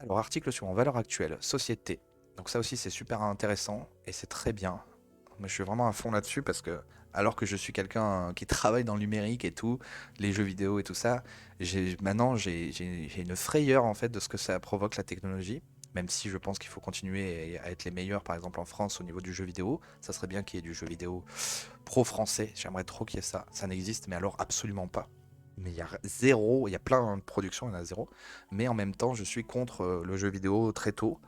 Alors, article suivant, valeur actuelle, société. Donc ça aussi, c'est super intéressant et c'est très bien. Moi, je suis vraiment à fond là-dessus parce que, alors que je suis quelqu'un qui travaille dans le numérique et tout, les jeux vidéo et tout ça, maintenant j'ai une frayeur en fait de ce que ça provoque la technologie. Même si je pense qu'il faut continuer à être les meilleurs, par exemple en France au niveau du jeu vidéo, ça serait bien qu'il y ait du jeu vidéo pro-français. J'aimerais trop qu'il y ait ça. Ça n'existe, mais alors absolument pas. Mais il y a zéro, il y a plein de productions, il y en a zéro. Mais en même temps, je suis contre le jeu vidéo très tôt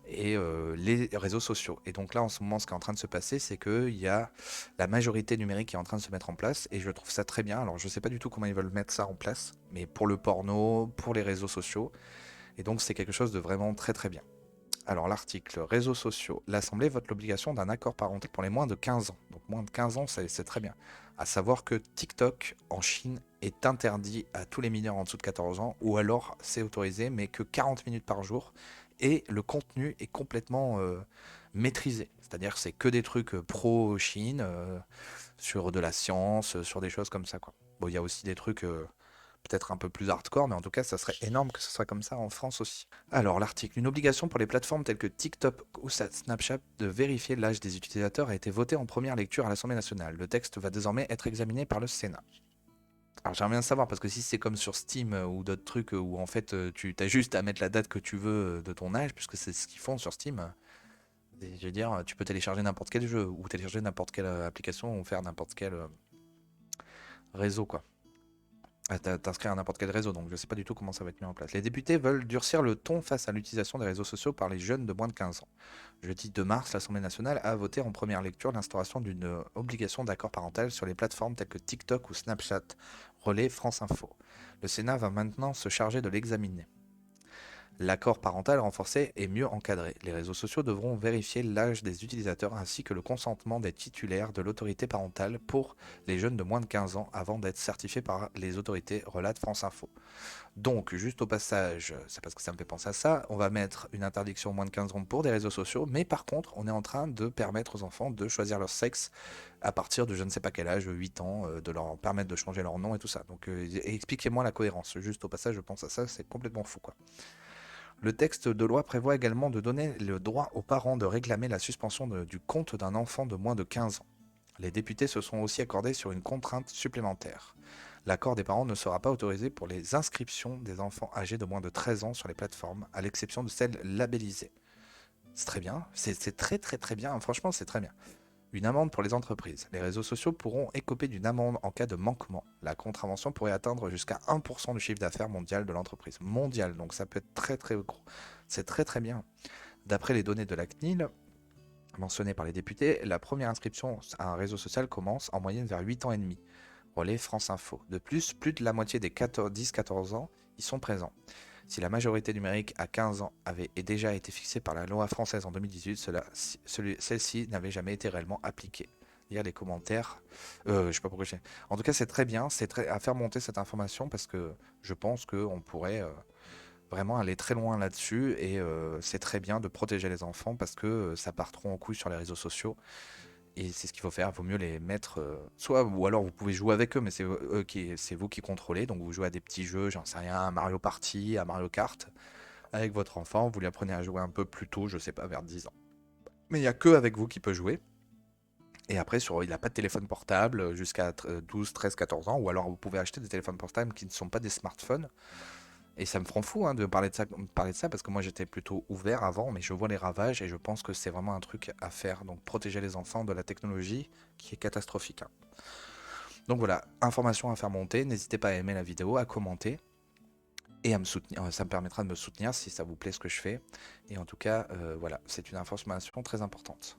et les réseaux sociaux. Et donc là, en ce moment, ce qui est en train de se passer, c'est qu'il y a la majorité numérique qui est en train de se mettre en place, et je trouve ça très bien. Alors, je sais pas du tout comment ils veulent mettre ça en place, mais pour le porno, pour les réseaux sociaux, et donc c'est quelque chose de vraiment très très bien. Alors, l'article réseaux sociaux. L'Assemblée vote l'obligation d'un accord parental pour les moins de 15 ans. Donc, moins de 15 ans, c'est très bien. À savoir que TikTok en Chine est interdit à tous les mineurs en dessous de 14 ans, ou alors c'est autorisé, mais que 40 minutes par jour. Et le contenu est complètement maîtrisé. C'est-à-dire que c'est que des trucs pro-Chine, sur de la science, sur des choses comme ça, quoi. Bon, il y a aussi des trucs peut-être un peu plus hardcore, mais en tout cas, ça serait énorme que ce soit comme ça en France aussi. Alors, l'article. Une obligation pour les plateformes telles que TikTok ou Snapchat de vérifier l'âge des utilisateurs a été votée en première lecture à l'Assemblée nationale. Le texte va désormais être examiné par le Sénat. Alors, j'aimerais bien savoir, parce que si c'est comme sur Steam ou d'autres trucs où en fait tu as juste à mettre la date que tu veux de ton âge, puisque c'est ce qu'ils font sur Steam, je veux dire, tu peux télécharger n'importe quel jeu ou télécharger n'importe quelle application ou faire n'importe quel réseau, quoi. Ah, t'inscrire à n'importe quel réseau, donc je sais pas du tout comment ça va être mis en place. Les députés veulent durcir le ton face à l'utilisation des réseaux sociaux par les jeunes de moins de 15 ans. Jeudi 2 mars, l'Assemblée nationale a voté en première lecture l'instauration d'une obligation d'accord parental sur les plateformes telles que TikTok ou Snapchat, relais France Info. Le Sénat va maintenant se charger de l'examiner. L'accord parental renforcé est mieux encadré. Les réseaux sociaux devront vérifier l'âge des utilisateurs ainsi que le consentement des titulaires de l'autorité parentale pour les jeunes de moins de 15 ans avant d'être certifiés par les autorités, relate France Info. Donc, juste au passage, c'est parce que ça me fait penser à ça, on va mettre une interdiction moins de 15 ans pour des réseaux sociaux, mais par contre, on est en train de permettre aux enfants de choisir leur sexe à partir de je ne sais pas quel âge, 8 ans, de leur permettre de changer leur nom et tout ça. Donc, expliquez-moi la cohérence. Juste au passage, je pense à ça, c'est complètement fou, quoi. Le texte de loi prévoit également de donner le droit aux parents de réclamer la suspension du compte d'un enfant de moins de 15 ans. Les députés se sont aussi accordés sur une contrainte supplémentaire. L'accord des parents ne sera pas autorisé pour les inscriptions des enfants âgés de moins de 13 ans sur les plateformes, à l'exception de celles labellisées. C'est très bien, c'est très très très bien, franchement c'est très bien. Une amende pour les entreprises. Les réseaux sociaux pourront écoper d'une amende en cas de manquement. La contravention pourrait atteindre jusqu'à 1% du chiffre d'affaires mondial de l'entreprise. Mondial, donc ça peut être très très gros. C'est très très bien. D'après les données de la CNIL, mentionnées par les députés, la première inscription à un réseau social commence en moyenne vers 8 ans et demi. Relais France Info. De plus de la moitié des 10-14 ans y sont présents. Si la majorité numérique à 15 ans avait déjà été fixée par la loi française en 2018, celle-ci n'avait jamais été réellement appliquée. Lire les commentaires. Je sais pas pourquoi j'ai. En tout cas, c'est très bien, c'est très à faire monter cette information parce que je pense qu'on pourrait vraiment aller très loin là-dessus et c'est très bien de protéger les enfants parce que ça part trop en couille sur les réseaux sociaux et c'est ce qu'il faut faire. Il vaut mieux les mettre soit ou alors vous pouvez jouer avec eux, mais c'est vous qui contrôlez. Donc vous jouez à des petits jeux, j'en sais rien, à Mario Party, à Mario Kart avec votre enfant. Vous lui apprenez à jouer un peu plus tôt, je sais pas, vers 10 ans. Mais il y a que avec vous qui peut jouer. Et après, il n'a pas de téléphone portable jusqu'à 12, 13, 14 ans. Ou alors, vous pouvez acheter des téléphones portables qui ne sont pas des smartphones. Et ça me rend fou hein, de parler de ça parce que moi j'étais plutôt ouvert avant, mais je vois les ravages et je pense que c'est vraiment un truc à faire. Donc protéger les enfants de la technologie qui est catastrophique, hein. Donc voilà, information à faire monter. N'hésitez pas à aimer la vidéo, à commenter et à me soutenir. Ça me permettra de me soutenir si ça vous plaît ce que je fais. Et en tout cas, voilà, c'est une information très importante.